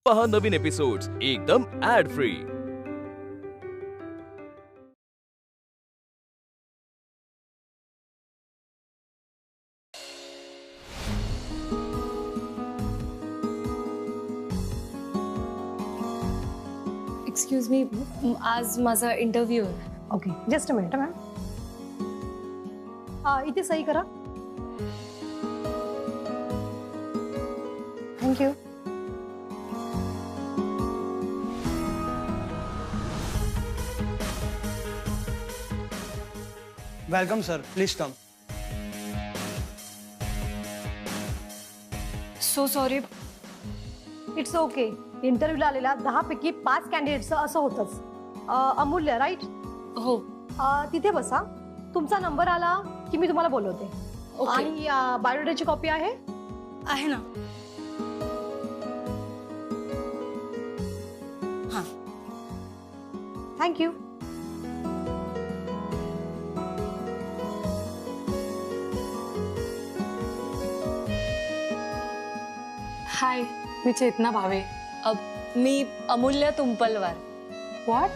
पहा नवीन एपिसोड्स एकदम add free. Excuse me, आज माझा इंटरव्ह्यू आहे. Okay, just a minute ma'am. इथे सही करा. Thank you. Welcome sir, please come. So sorry. It's okay. इंटरव्ह्यूला आलेल्या 10 पैकी 5 कॅन्डिडेट्सचं असं होतंच. अमूल्य राईट? हो. तिथे बसा. तुमचा नंबर आला की मी तुम्हाला बोलवते. ओके. आणि बायोडेटाची कॉपी आहे? आहे ना. हां. थँक्यू. हाय, मी चेतना भावे. मी अमूल्य तुंपलवार. व्हॉट?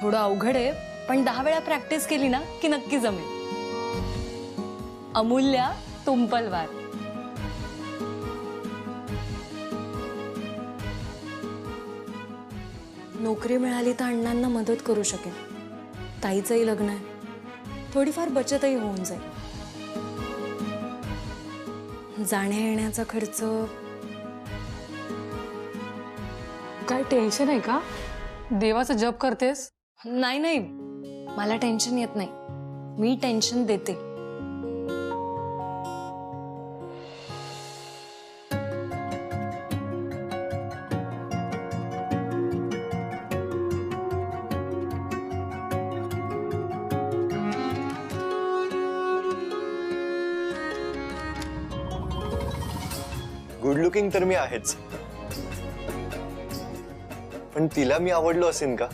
थोडं अवघड आहे, पण 10 वेळा प्रॅक्टिस केली ना की नक्की जमेल. अमूल्य तुंपलवार. नोकरी मिळाली तर अण्णांना मदत करू शकेल. ताईचंही लग्न आहे, थोडीफार बचतही होऊन जाईल. जाण्या येण्याचा खर्च. काय टेन्शन आहे का? देवाचा जप करतेस? नाही नाही, मला टेन्शन येत नाही. मी टेन्शन देते. गुड लुकिंग तर मी आहेच, पण तिला मी आवडलो असेन का?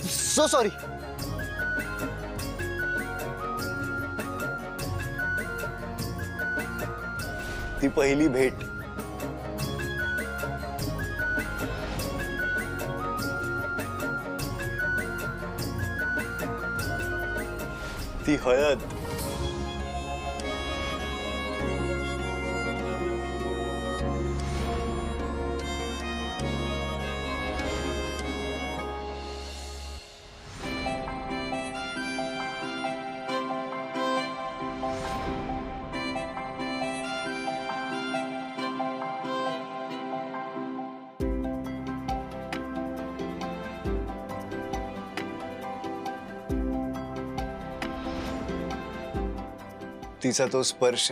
So sorry. ती पहिली भेट, ती हळद, तिचा तो स्पर्श,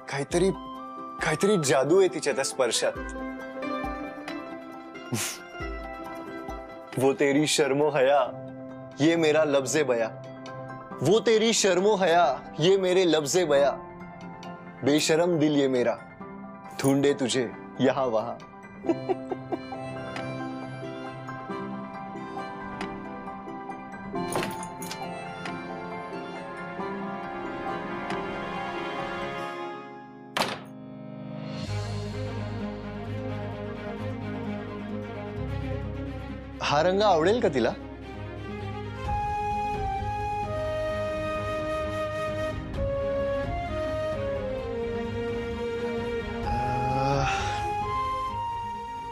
काहीतरी काहीतरी जादू आहे तिच्या त्या स्पर्शात. वो तेरी शर्मो हया ये मेरा लफ्ज़े बया, वो तेरी शर्मो हया ये मेरे लफ्ज़े बया, बेशरम दिल ये मेरा ढूंढे तुझे यहाँ वहां. हा रंग आवडेल का तिला?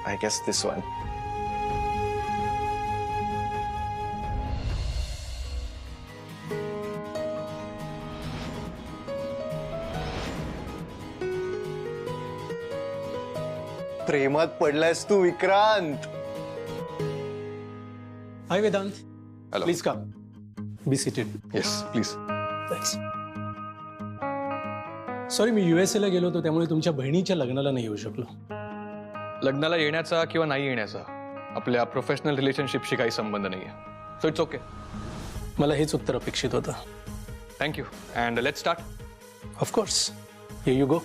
I guess this one. प्रेमात पडलायस तू Vikrant. Hi Vedant. Hello. Please come. Be seated. Yes, please. Thanks. Sorry, me USA ला गेलो होतो, त्यामुळे तुमच्या बहिणीच्या लग्नाला नाही येऊ शकलो. लग्नाला येण्याचा किंवा नाही येण्याचा आपल्या प्रोफेशनल रिलेशनशिपशी काही संबंध नाहीये. So it's okay. मला हेच उत्तर अपेक्षित होतं. Thank you and let's start. Of course. Here you go.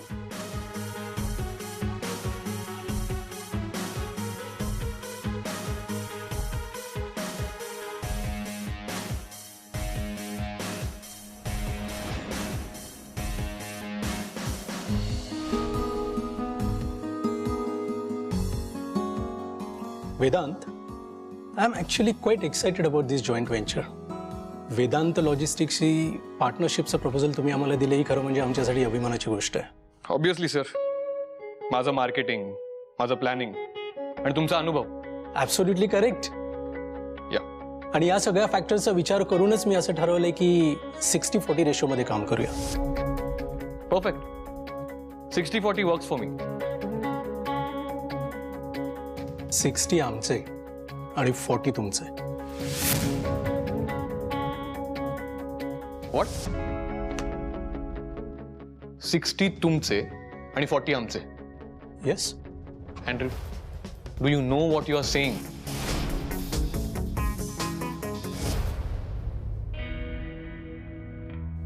Vedant, I am actually quite excited about this joint venture. Vedant लॉजिस्टिक्सची पार्टनरशिपचं प्रपोजल तुम्ही आम्हाला दिलं ही खरं म्हणजे आमच्यासाठी अभिमानाची गोष्ट आहे. ऑब्विसली सर, माझं मार्केटिंग, माझं प्लॅनिंग आणि तुमचा अनुभव. Absolutely correct. या आणि या सगळ्या फॅक्टर्सचा विचार करूनच मी असं ठरवलंय की 60-40 रेशोमध्ये काम करूया. परफेक्ट. 60-40 works for me. 60 आमचे आणि 40 तुमचे. व्हॉट? 60 तुमचे आणि 40 आमचे. Yes. Andrew, do you know what you are saying?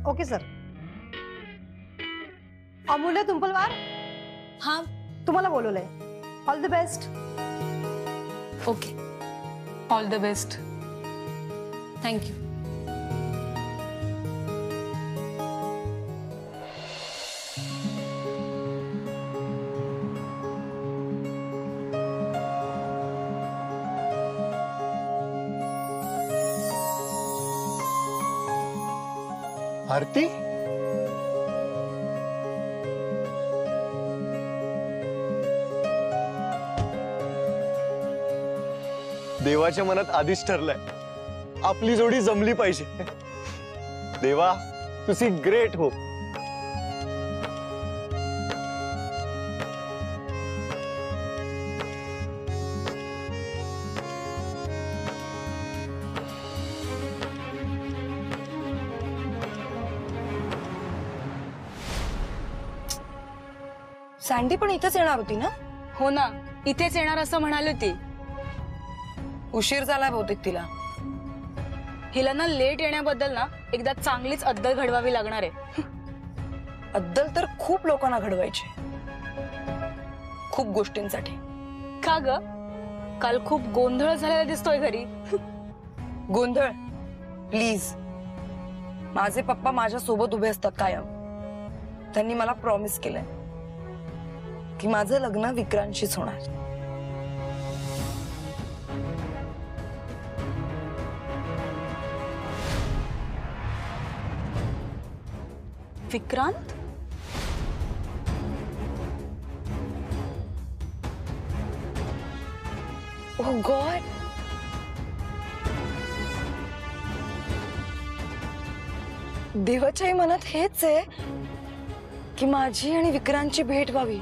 Okay sir. Amulya Tumpalwar, हां. तुम्हाला बोलवलंय. All the best. Okay. All the best. Thank you. Aarti, देवाच्या मनात आधीच ठरलंय आपली जोडी जमली पाहिजे. देवा, तुझी ग्रेट हो. सँडी पण इथेच येणार होती ना? हो ना, इथेच येणार असं म्हणाली ती. उशीर झाला बहुतेक तिला. हिला ना लेट येण्याबद्दल ना एकदा चांगलीच अद्दल घडवावी लागणार आहे. अद्दल तर खूप लोकांना घडवायची, खूप गोष्टींसाठी. का ग? काल खूप गोंधळ झालेला दिसतोय घरी. गोंधळ? प्लीज. माझे पप्पा माझ्या सोबत उभे असतात कायम. त्यांनी मला प्रॉमिस केलंय की माझं लग्न विक्रांतशीच होणार. विक्रांत? ओह गॉड. देवाच्याही मनात हेच आहे की माझी आणि विक्रांतची भेट व्हावी.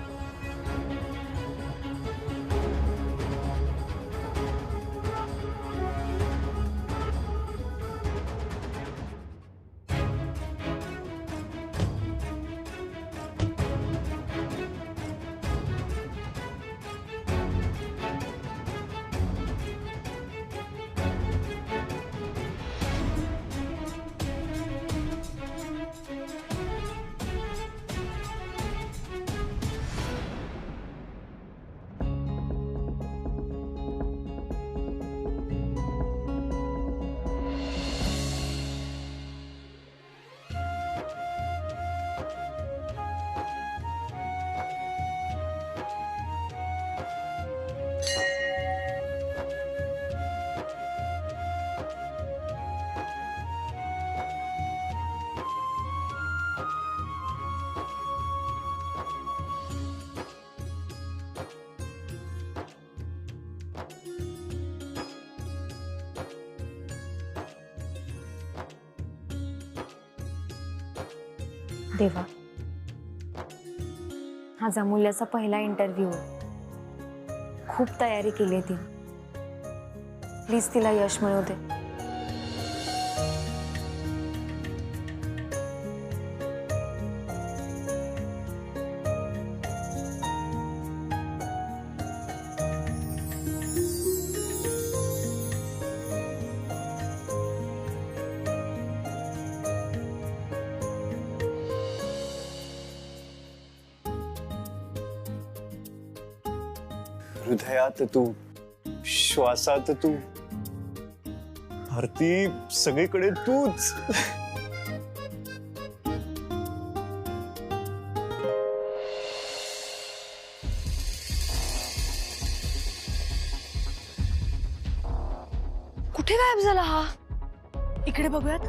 देवा, हा अमूल्याचा पहिला इंटरव्ह्यू. खूप तयारी केली ती. प्लीज तिला यश मिळू दे. हृदयात तू, श्वासात तू, आरती सगळीकडे तूच. कुठे गायब झाला हा? इकडे बघूयात.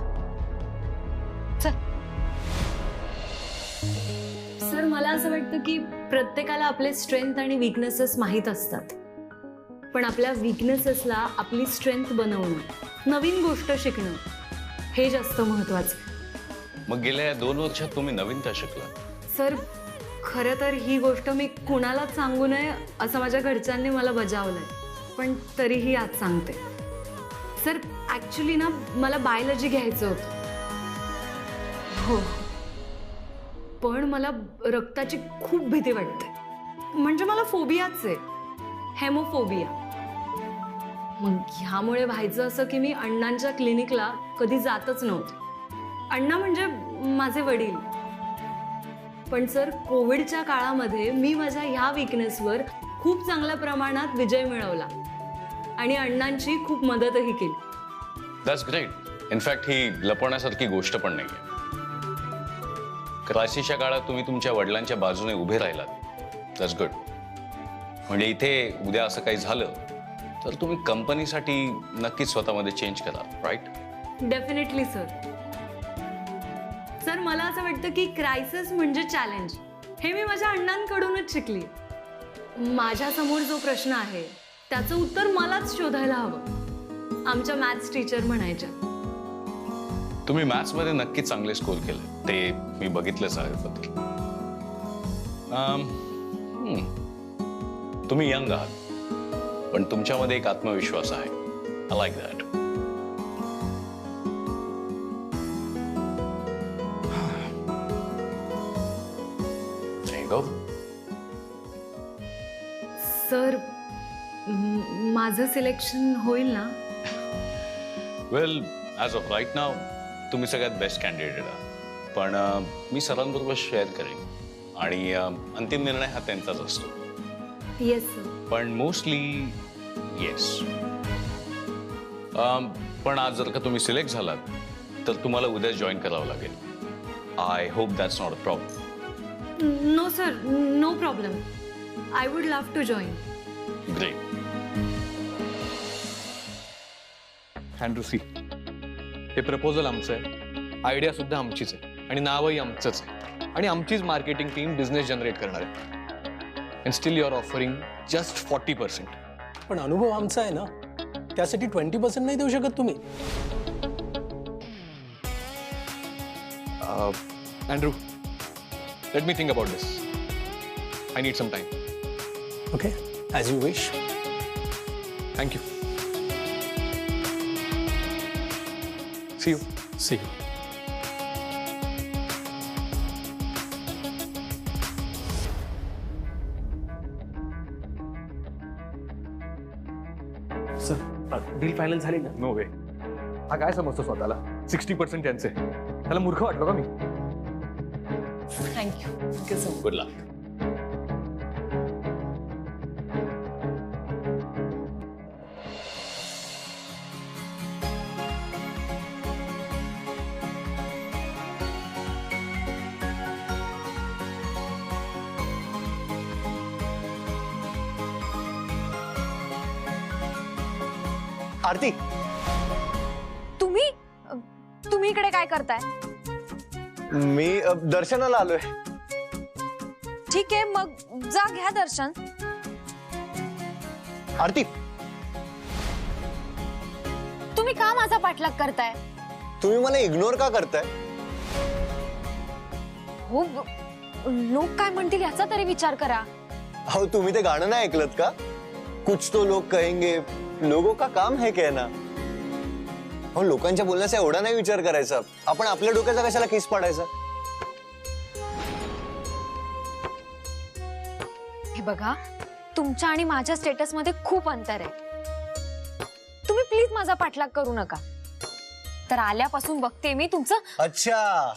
सर मला असं वाटतं की प्रत्येकाला आपले स्ट्रेंथ आणि विकनेसेस माहीत असतात, पण आपल्या विकनेसेसला आपली स्ट्रेंथ बनवणं, नवीन गोष्ट शिकणं हे जास्त महत्वाचं. मग गेल्या 2 वर्षात तुम्ही नवीन काय शिकला? सर खरं तर ही गोष्ट मी कुणालाच सांगू नये असं माझ्या घरच्यांनी मला बजावलंय, पण तरीही आज सांगते. सर ॲक्च्युली ना मला बायोलॉजी घ्यायचं होतं. हो, पण मला रक्ताची खूप भीती वाटते. म्हणजे मला फोबियाच आहे, हेमोफोबिया. मग ह्यामुळे व्हायचं असं की मी अण्णांच्या क्लिनिकला कधी जातच नव्हते. अण्णा म्हणजे माझे वडील. पण सर कोविडच्या काळामध्ये मी माझ्या ह्या विकनेसवर खूप चांगल्या प्रमाणात विजय मिळवला आणि अण्णांची खूप मदतही केली. That's great. इनफॅक्ट ही लपवण्यासारखी गोष्ट पण नाहीये. क्रायसिसच्या काळात तुम्ही तुमच्या वडिलांच्या बाजूने उभे राहिलात. That's good. म्हणजे इथे उद्या असं काही झालं तर तुम्ही कंपनीसाठी नक्कीच स्वतःमध्ये चेंज करा, राईट? Definitely sir. सर मला असं वाटतं की क्रायसिस म्हणजे चॅलेंज हे मी माझ्या अण्णांकडूनच शिकली. माझ्यासमोर जो प्रश्न आहे त्याचं उत्तर मलाच शोधायला हवं. आमच्या मॅथ्स टीचर म्हणायच्या. तुम्ही मॅथ्समध्ये नक्कीच चांगले स्कोर केले, ते मी बघितलंच आहे बद्दल. तुम्ही यंग आहात, पण तुमच्यामध्ये एक आत्मविश्वास आहे. I like that. सर माझं सिलेक्शन होईल ना? वेल, ॲज ऑफ राईट नाव तुम्ही सगळ्यात बेस्ट कॅन्डिडेट आहात. पण मी सरांबरोबर शेअर करेन आणि अंतिम निर्णय हा त्यांचाच असतो. Yes sir. पण मोस्टली येस. पण आज जर का तुम्ही सिलेक्ट झालात तर तुम्हाला उद्या जॉईन करावं लागेल. I hope that's not a problem. No sir, no problem. I would love to join. Great. Andrew see, हे प्रपोजल आमचं आहे, आयडिया सुद्धा आमचीच आहे आणि नावही आमचंच आहे आणि आमचीच मार्केटिंग टीम बिझनेस जनरेट करणार आहे. And still you are offering just 40%. पण अनुभव आमचा आहे ना, त्यासाठी 20% नाही देऊ शकत तुम्ही? Andrew, let me think about this. I need some time. Okay, as you wish. Thank you. See you. See you. Sir deal final झाली ना? No way. हा काय समजतो स्वतःला? 60% त्यांचे. त्याला मूर्ख वाटलो का मी? थँक्यू. गुड लक. आरती, तुम्ही इकडे काय करताय? मी दर्शनाला आलोय. ठीक आहे, मग जा घ्या दर्शन. आरती, तुम्ही का माझा पाठलाग करताय? तुम्ही मला इग्नोर का करताय? हो, लोक काय म्हणतील याचा तरी विचार करा. अहो, तुम्ही ते गाणं नाही ऐकलत का? कुछ तो लोग कहेंगे, लोगों का काम है कहना. हो, लोकांच्या बोलण्याचा एवढा नाही विचार करायचा. आपण आपल्या डोक्याचा कशाला केस पाडायचा? हे बघा, तुमच्या आणि माझ्या स्टेटस मध्ये खूप अंतर आहे. तुम्ही प्लीज माझा पाठलाग करू नका. तर आल्यापासून बघते मी तुमचं. अच्छा,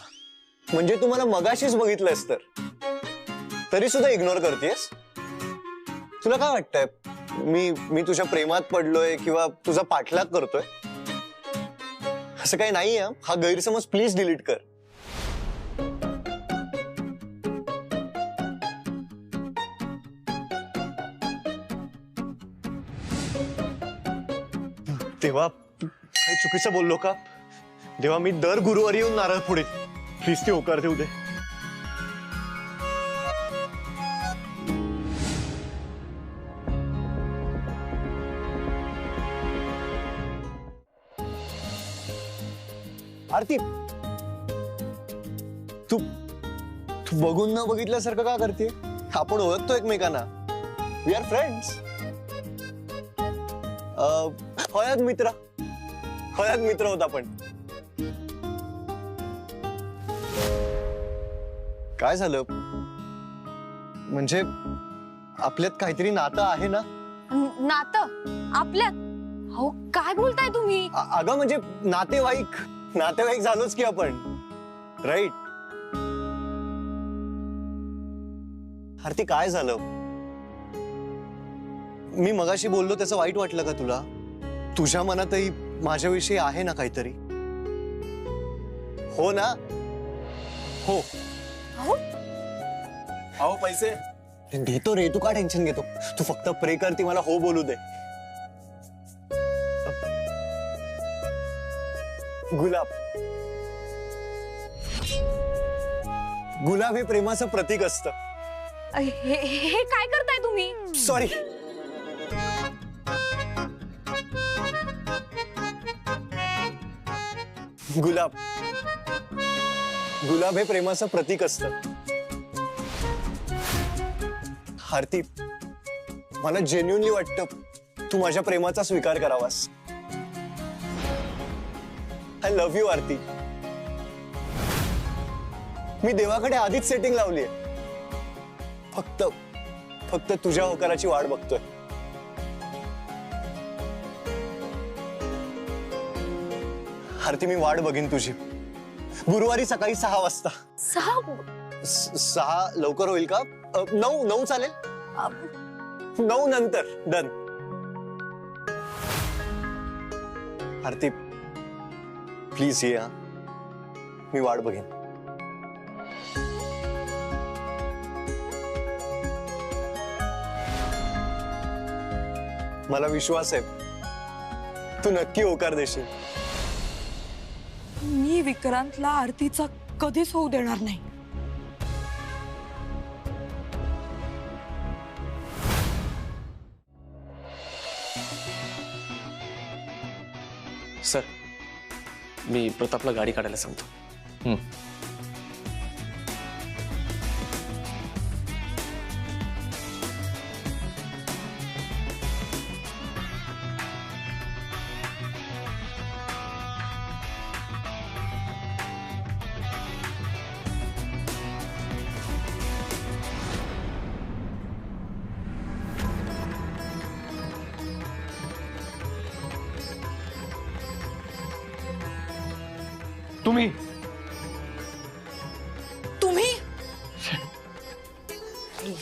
म्हणजे तुम्हाला मगाशीच बघितलंस तरी सुद्धा इग्नोर करतेस? तुला काय वाटतंय, मी तुझ्या प्रेमात पडलोय किंवा तुझा पाठलाग करतोय? असं काही नाहीये. हा गैरसमज प्लीज डिलीट कर. तेव्हा काही चुकीचं बोललो का? देवा, मी दर गुरुवारी येऊन नारळ फोडेन. प्लीज ती होकार देऊ दे. आरती, तू तू बघून न बघितल्यासारखं का करते? आपण ओळखतो एकमेकांना. We R friends. हयात मित्र होत आपण. काय झालं? म्हणजे आपल्यात काहीतरी नातं आहे ना? नातं आपल्यात? हो, काय बोलताय तुम्ही? अगं म्हणजे नातेवाईक झालोच की आपण, राईट? आरती, काय झालं? मी मगाशी बोललो त्याचं वाईट वाटलं का तुला? तुझ्या मनातही माझ्याविषयी आहे ना काहीतरी? हो ना? हो. अहो पैसे घेतो रे, तू का टेन्शन घेतो? तू फक्त प्रे कर, ती मला हो बोलू दे. गुलाब हे प्रेमाचं प्रतीक असतं. हे काय करताय तुम्ही? सॉरी. गुलाब हे प्रेमाचं प्रतीक असतं. आरती, मला जेन्युइनली वाटतं तू माझ्या प्रेमाचा स्वीकार करावास. आय लव्ह यू आरती. मी देवाकडे आधीच सेटिंग लावली आहे. फक्त तुझ्या होकाराची वाट बघतोय. आरती, मी वाट बघीन तुझी. गुरुवारी सकाळी 6 वाजता. 6 लवकर होईल का? 9 चालेल? 9 नंतर डन. आरती, प्लीज ये. मी वाट बघेन. मला विश्वास आहे तू नक्की होकार देशील. मी विक्रांतला आरतीचा कधीच होऊ देणार नाही. सर, मी प्रतापला गाडी काढायला सांगतो. तुम्ही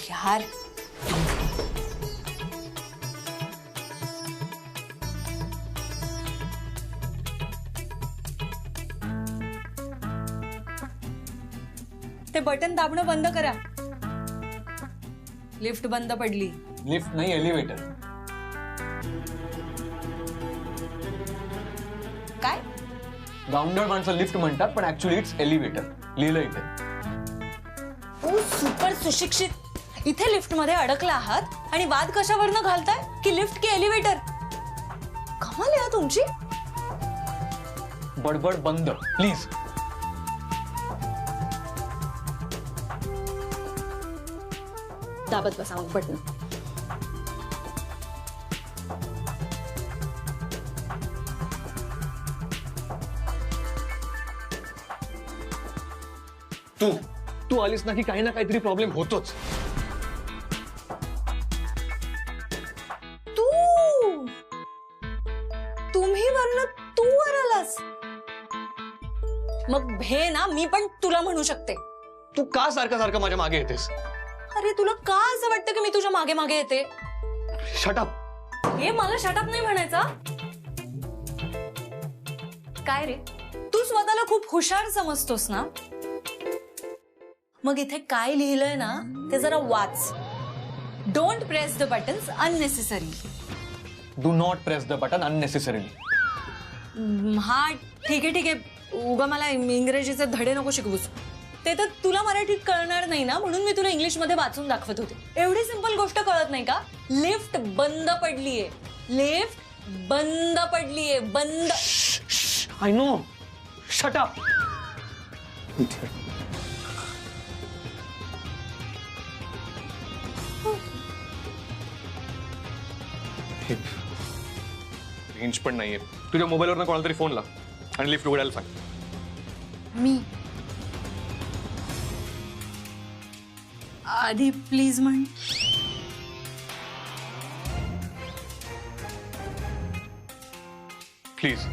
यार, ते बटन दाबणं बंद करा. लिफ्ट बंद पडली. लिफ्ट नाही, एलिव्हेटर. काय? गावंढळ माणसं लिफ्ट म्हणतात, पण ऍक्च्युअली इट्स एलिव्हेटर. लिहिलं इथे. ओ सुपर सुशिक्षित. इथे लिफ्ट मध्ये अडकला आहात आणि वाद कशावरनं घालताय की लिफ्ट की एलिव्हेटर? कमाल आहे तुमची. बडबड बंद प्लीज. दाबत बसा मग बटन. तू आलीस ना की काही ना काहीतरी प्रॉब्लेम होतोच. तुम्ही वरनं तू वर आलास. मग भे ना, मी पण तुला म्हणू शकते. तू का सारखं माझ्या मागे येतेस? अरे तुला का असं वाटतं की मी तुझ्या मागे मागे येते? शटअप. हे मला शटअप नाही म्हणायचा. काय रे, तू स्वतःला खूप हुशार समजतोस ना? मग इथे काय लिहिलंय ना ते जरा वाच. Don't press the buttons unnecessary. Do not press the button unnecessarily. हा ठीक आहे उगा मला इंग्रजीचे धडे नको शिकवूस. ते तर तुला मराठीत कळणार नाही ना, म्हणून मी तुला इंग्लिशमध्ये वाचून दाखवत होते. एवढी सिंपल गोष्ट कळत नाही का? लिफ्ट बंद पडलीये. लिफ्ट बंद पडलीये. बंद. I know. Shut up. Range पण नाहीये. तुझ्या मोबाईलवर कोणाला तरी फोन लाव आणि लिफ्ट उघडायला सांग. मी आधी प्लीज म्हण. प्लीज.